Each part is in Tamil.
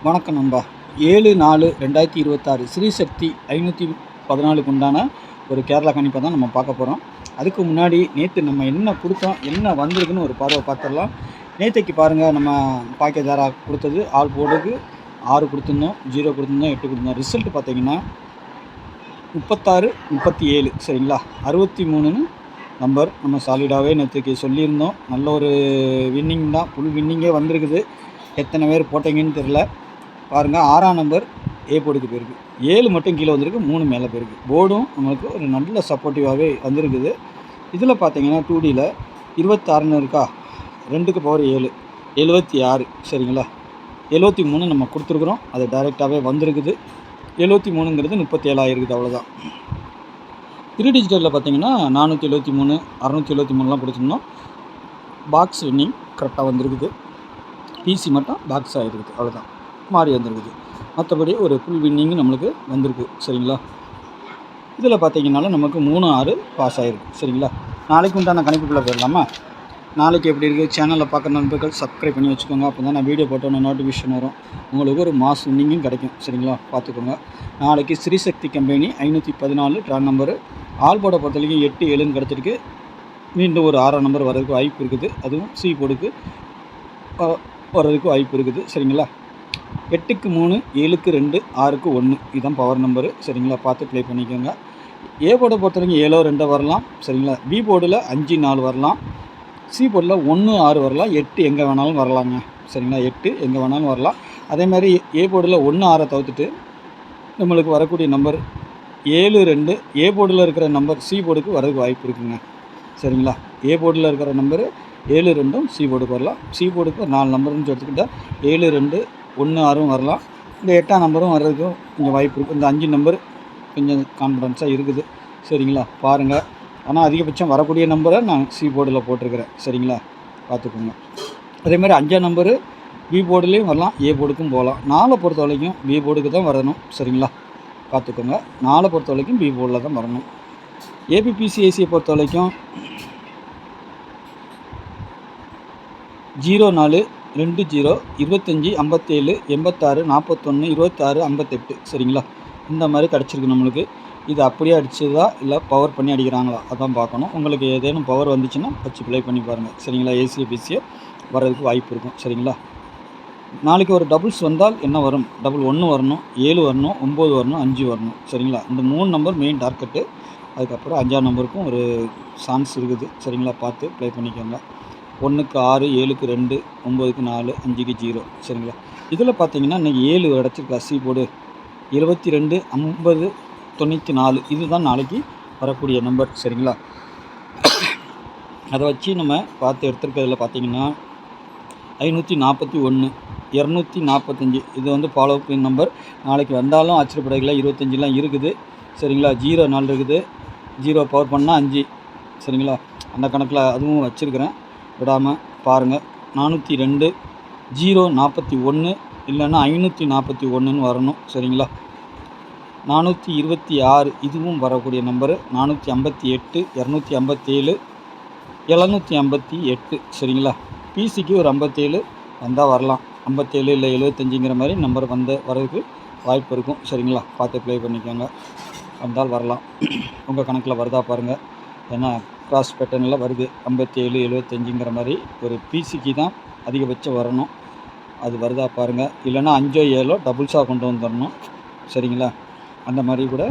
வணக்கம் நண்பா. 7/4/2026 ஸ்ரீசக்தி 514க்கு உண்டான ஒரு கேரளா கணிப்பை தான் நம்ம பார்க்க போகிறோம். அதுக்கு முன்னாடி நேற்று நம்ம என்ன கொடுத்தோம், என்ன வந்திருக்குன்னு ஒரு பார்வை பார்த்துடலாம். நேற்றைக்கு பாருங்கள், நம்ம பாக்கெஜாரா கொடுத்தது ஆல் போர்டுக்கு 6 கொடுத்துருந்தோம், 0 கொடுத்துருந்தோம், 8 கொடுத்துருந்தோம். ரிசல்ட் பார்த்தீங்கன்னா 36, 37 சரிங்களா. 63ன்னு நம்பர் நம்ம சாலிடாகவே நேற்றுக்கு சொல்லியிருந்தோம். நல்ல ஒரு வின்னிங் தான், ஃபுல் வின்னிங்கே வந்திருக்குது. எத்தனை பேர் போட்டிங்கன்னு தெரில. பாருங்கள், 6ஆம் நம்பர் ஏ போர்டுக்கு போயிருக்கு, 7 மட்டும் கீழே வந்திருக்கு, 3 மேலே போயிருக்கு. போர்டும் நம்மளுக்கு ஒரு நல்ல சப்போர்ட்டிவாகவே வந்திருக்குது. இதில் பார்த்தீங்கன்னா 2Dயில் 26ன்னு இருக்கா, 2க்கு பவர் 7, 76 சரிங்களா. 73 நம்ம கொடுத்துருக்குறோம், அது டைரெக்டாகவே வந்திருக்குது. 73ங்கிறது 37 இருக்குது, அவ்வளோதான். 3 டிஜிட்டலில் பார்த்தீங்கன்னா 473, 673லாம் கொடுத்துருந்தோம். பாக்ஸ் வின்னிங் கரெக்டாக வந்திருக்குது. பிசி மட்டும் பாக்ஸ் ஆகிருக்குது, அவ்வளோதான், மாறி வந்திருக்குது. மற்றபடி ஒரு ஃபுல் வின்னிங்கு நம்மளுக்கு வந்திருக்கு சரிங்களா. இதில் பார்த்தீங்கன்னாலும் நமக்கு 3, 6 பாஸ் ஆகிருக்கு சரிங்களா. நாளைக்கு உண்டான கணிப்புக்குள்ளே போயிடலாமா. நாளைக்கு எப்படி இருக்குது, சேனலில் பார்க்குற நண்பர்கள் சப்ஸ்கிரைப் பண்ணி வச்சுக்கோங்க. அப்போ தான் நான் வீடியோ போட்டோன்னு நோட்டிஃபிகேஷன் வரும், உங்களுக்கு ஒரு மாஸ் வின்னிங்கும் கிடைக்கும் சரிங்களா. பார்த்துக்கோங்க. நாளைக்கு ஸ்ரீசக்தி கம்பெனி 514 ட்ரான் நம்பரு. ஆல் போர்டை பொறுத்த வரைக்கும் 8, 7ன்னு கிடச்சிருக்கு. மீண்டும் ஒரு 6ஆம் நம்பர் வர்றதுக்கு வாய்ப்பு இருக்குது. அதுவும் சி போர்டுக்கு வர்றதுக்கு வாய்ப்பு இருக்குது சரிங்களா. 8க்கு 3, 7க்கு 2, 6க்கு 1 இதுதான் பவர் நம்பரு சரிங்களா. பார்த்து ப்ளே பண்ணிக்கோங்க. ஏ போர்டை பொறுத்த வரைக்கும் 7, 2 வரலாம் சரிங்களா. பி போர்டில் 5, 4 வரலாம். சி போர்டில் 1, 6 வரலாம். 8 எங்கே வேணாலும் வரலாங்க சரிங்களா. 8 எங்கே வேணாலும் வரலாம். அதே மாதிரி ஏ போர்டில் 1, 6 தவிர்த்துட்டு நம்மளுக்கு வரக்கூடிய நம்பர் 7, 2 ஏ போர்டில் இருக்கிற நம்பர் சி போர்டுக்கு வரதுக்கு வாய்ப்பு இருக்குங்க சரிங்களா. ஏ போர்டில் இருக்கிற நம்பரு 7, 2ம் சி போர்டுக்கு வரலாம். சி போர்டுக்கு 4 நம்பர்னு எடுத்துக்கிட்டால் 7, 2, 1, 6ம் வரலாம். இந்த 8ஆம் நம்பரும் வர்றதுக்கும் கொஞ்சம் வாய்ப்பு இருக்குது. இந்த 5 நம்பர் கொஞ்சம் கான்ஃபிடன்ஸாக இருக்குது சரிங்களா. பாருங்கள், ஆனால் அதிகபட்சம் வரக்கூடிய நம்பரை நான் சி போர்டில் போட்டிருக்கிறேன் சரிங்களா. பார்த்துக்கோங்க. அதே மாதிரி 5ஆம் நம்பரு பி போர்டுலேயும் வரலாம், ஏ போர்டுக்கும் போகலாம். 4 பொறுத்த வரைக்கும் பி போர்டுக்கு தான் வரணும் சரிங்களா. பார்த்துக்கோங்க. 4 பொறுத்த வரைக்கும் பி போர்டில் தான் வரணும். ஏபிபிசிஐசியை பொறுத்த வரைக்கும் 04, 20, 25, 57, 86, 41, 26, 58 சரிங்களா. இந்த மாதிரி கிடச்சிருக்கு நம்மளுக்கு. இது அப்படியே அடிச்சதா இல்லை பவர் பண்ணி அடிக்கிறாங்களா அதான் பார்க்கணும். உங்களுக்கு ஏதேனும் பவர் வந்துச்சுன்னா வச்சு ப்ளே பண்ணி பாருங்கள் சரிங்களா. ஏசிஏ பிசிஏ வர்றதுக்கு வாய்ப்பு இருக்கும் சரிங்களா. நாளைக்கு ஒரு டபுள்ஸ் வந்தால் என்ன வரும், டபுள் 1 வரணும், 7 வரணும், 9 வரணும், 5 வரணும் சரிங்களா. இந்த 3 நம்பர் மெயின் டார்கெட்டு. அதுக்கப்புறம் 5ஆம் நம்பருக்கும் ஒரு சான்ஸ் இருக்குது சரிங்களா. பார்த்து ப்ளே பண்ணிக்கோங்க. 1க்கு 6, 7க்கு 2, 9க்கு 4, 5க்கு 0 சரிங்களா. இதில் பார்த்தீங்கன்னா இன்றைக்கி 7 கிடச்சிருக்கா சி போர்டு. 22, 50, 94 இதுதான் நாளைக்கு வரக்கூடிய நம்பர் சரிங்களா. அதை வச்சு நம்ம பார்த்து எடுத்துருக்கிறதுல பார்த்தீங்கன்னா 541, 245 இது வந்து ஃபாலோ பின் நம்பர். நாளைக்கு வந்தாலும் ஆச்சரியப்படல. 25லாம் இருக்குது சரிங்களா. 0 4 இருக்குது, 0 பவர் பண்ணால் 5 சரிங்களா. அந்த கணக்கில் அதுவும் வச்சுருக்கிறேன், விடாமல் பாருங்கள். 402, 041 இல்லைன்னா 541ன்னு வரணும் சரிங்களா. 426 இதுவும் வரக்கூடிய நம்பரு. 458, 257, 758 சரிங்களா. பிசிக்கு ஒரு 57 வந்தால் வரலாம். 57 இல்லை 75ங்கிற மாதிரி நம்பர் வரதுக்கு வாய்ப்பு இருக்கும் சரிங்களா. பார்த்து ப்ளே பண்ணிக்கோங்க, வந்தால் வரலாம். உங்கள் கணக்கில் வருதா பாருங்கள். ஏன்னா கிராஸ் பேட்டர்னில் வருது 57, 75ங்கிற மாதிரி. ஒரு பிசிக்கு தான் அதிகபட்சம் வரணும், அது வருதா பாருங்கள். இல்லைன்னா 5, 7 டபுள்ஸாக கொண்டு வந்துடணும் சரிங்களா. அந்த மாதிரி கூட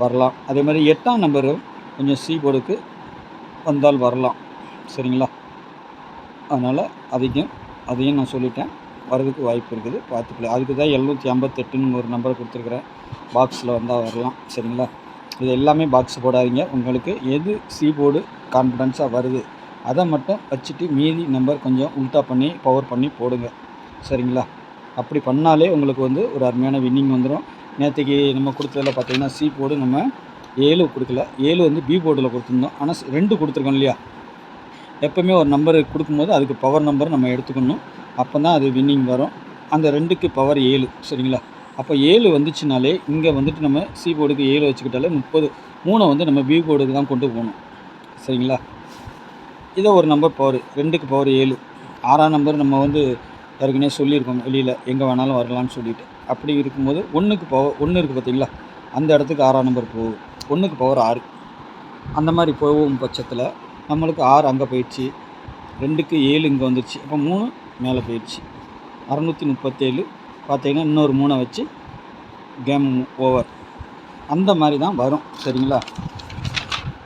வரலாம். அதே மாதிரி 8ஆம் நம்பரு கொஞ்சம் சி போர்டுக்கு வந்தால் வரலாம் சரிங்களா. அதனால் அதையும் நான் சொல்லிட்டேன், வரதுக்கு வாய்ப்பு இருக்குது. பார்த்துக்கலாம். அதுக்கு தான் 758ன்னு ஒரு நம்பரை கொடுத்துருக்குறேன். பாக்ஸில் வந்தால் வரலாம் சரிங்களா. இது எல்லாமே பாக்ஸ் போடாதீங்க. உங்களுக்கு எது சி போர்டு கான்ஃபிடன்ஸாக வருது அதை மட்டும் வச்சுட்டு மீதி நம்பர் கொஞ்சம் உல்ட்டா பண்ணி பவர் பண்ணி போடுங்க சரிங்களா. அப்படி பண்ணாலே உங்களுக்கு வந்து ஒரு அருமையான வின்னிங் வந்துடும். நேற்றுக்கு நம்ம கொடுத்ததில் பார்த்திங்கன்னா சி போர்டு நம்ம 7 கொடுக்கல, 7 வந்து பி போர்டில் கொடுத்துருந்தோம். ஆனால் 2 கொடுத்துருக்கோம் இல்லையா. எப்போவுமே ஒரு நம்பர் கொடுக்கும்போது அதுக்கு பவர் நம்பர் நம்ம எடுத்துக்கணும், அப்போ தான் அது வின்னிங் வரும். அந்த 2க்கு பவர் 7 சரிங்களா. அப்போ 7 வந்துச்சுனாலே இங்கே வந்துட்டு நம்ம சி போர்டுக்கு 7 வச்சுக்கிட்டாலே 30, 3 வந்து நம்ம பி போர்டுக்கு தான் கொண்டு போகணும் சரிங்களா. இதை ஒரு நம்பர் பவர் 2க்கு பவர் 7. 6ஆம் நம்பர் நம்ம வந்து ஏற்கனவே சொல்லியிருக்கோம் வெளியில் எங்கே வேணாலும் வரலான்னு சொல்லிட்டு. அப்படி இருக்கும்போது 1க்கு பவர் 1 இருக்குது பார்த்தீங்களா, அந்த இடத்துக்கு 6ஆம் நம்பர் போகும். 1க்கு பவர் 6 அந்த மாதிரி போகும் பட்சத்தில் நம்மளுக்கு 6 அங்கே போயிடுச்சு, 2க்கு 7 இங்கே வந்துடுச்சு, அப்போ 3 மேலே போயிடுச்சு. 637 பார்த்தீங்கன்னா இன்னொரு 3 வச்சு கேம் ஓவர். அந்த மாதிரி தான் வரும். சரிங்களா?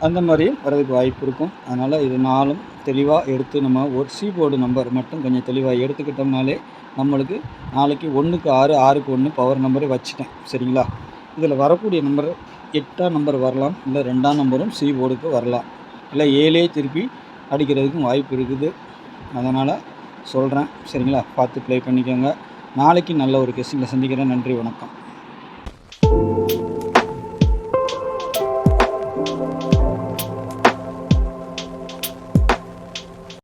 அந்த மாதிரியும் வரதுக்கு வாய்ப்பு இருக்கும். அதனால் இது 4ம் தெளிவாக எடுத்து நம்ம ஒரு போர்டு நம்பர் மட்டும் கொஞ்சம் தெளிவாக எடுத்துக்கிட்டோம்னாலே நம்மளுக்கு நாளைக்கு 1க்கு 6 6க்கு 1 பவர் நம்பரை வச்சுட்டேன். சரிங்களா? இதில் வரக்கூடிய நம்பர் 8ஆம் நம்பர் வரலாம், இல்லை 2ஆம் நம்பரும் போர்டுக்கு வரலாம், இல்லை 7 திருப்பி அடிக்கிறதுக்கும் வாய்ப்பு இருக்குது. அதனால் சொல்கிறேன். சரிங்களா? பார்த்து ப்ளே பண்ணிக்கோங்க. நாளைக்கு நல்ல ஒரு கெஸ்டிங்கில் சந்திக்கிறேன். நன்றி, வணக்கம்.